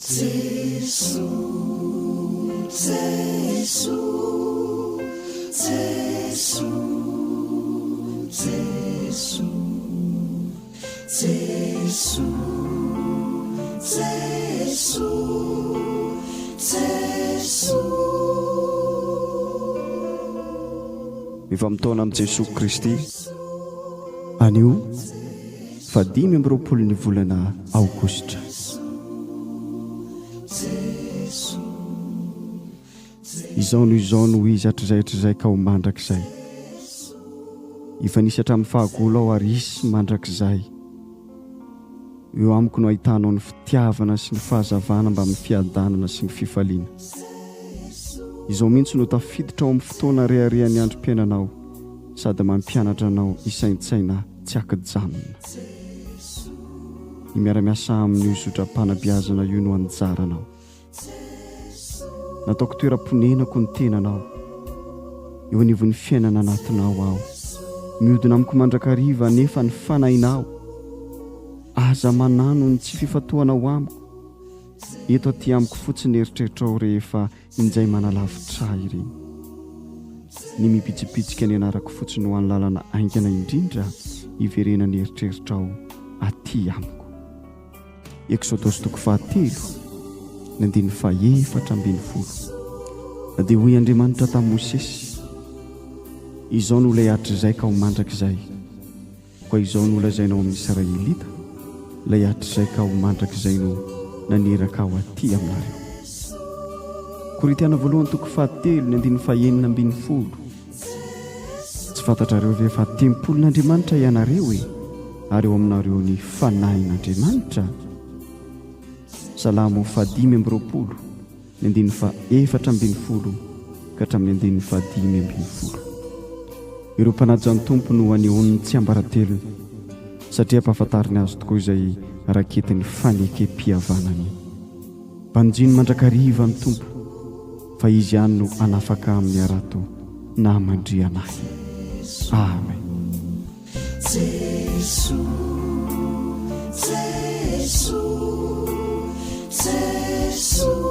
Jesu, Jesu, Jesu, Jesu, Jesu, Jesu, Jesu. Efa mitona amin'i Jesosy Kristy anio 5 volana aogositra. Izao no izy hatr'izay ka ho mandrakizay. Efa nisy hatramin'ny fahagolo ao arisy mandrakizay. Eo amiko no ahitanao ny fitiavana sy ny fahazavana mba amin'ny fiadanana sy ny fifaliana. Izao mihitsy no tafiditra ao amin'ny fotoana reharehan'ny androm-piainanao sady mampianatra anao isaintsaina tsy ankijanona. Ny miara-miasa amin'io zotram-panabeazana io no anjaranao. Nataoko toeram-ponenako ny tenanao eo anivon'ny fiainana anatinao aho. Mihodina amiko mandrakariva nefa ny fanahinao. Aza manano ny tsy fifatohanao amiko. Eto aty amiko fotsiny eritreritrao rehefa injay manalavitra ireny. Ny mipitsipitsika ny anarako fotsiny ho an'ny lalana aingana indrindra iverenany eritreritrao aty amiko. Exodosy 4:4. Dia hoy Andriamanitra tamin'i Mosesy, izao no ilay hatrizay ka ho mandrakizay. Koa izao no lazainao amin'ny Israelita, ilay hatrizay ka ho mandrakizay no naneraka ao aty aminareo. Korintiana 2:7. Tsy fantatrareo ve fa tempolin'Andriamanitra ianareo ary eo aminareo ny fanahin'Andriamanitra? Salamo 5:4 ka hatramin'ny 5:5. Ireo mpanaja ny tompo no anehoany tsy ambaratelony satria ampahafantariny azy tokoa izay raketin'ny fanekem-pihavanany. Mpanjiny mandrakariva ny tompo fa izy ihany no anafaka amin'ny arato na mandria anahy. Amen. Jesu, Jesu, Jesu.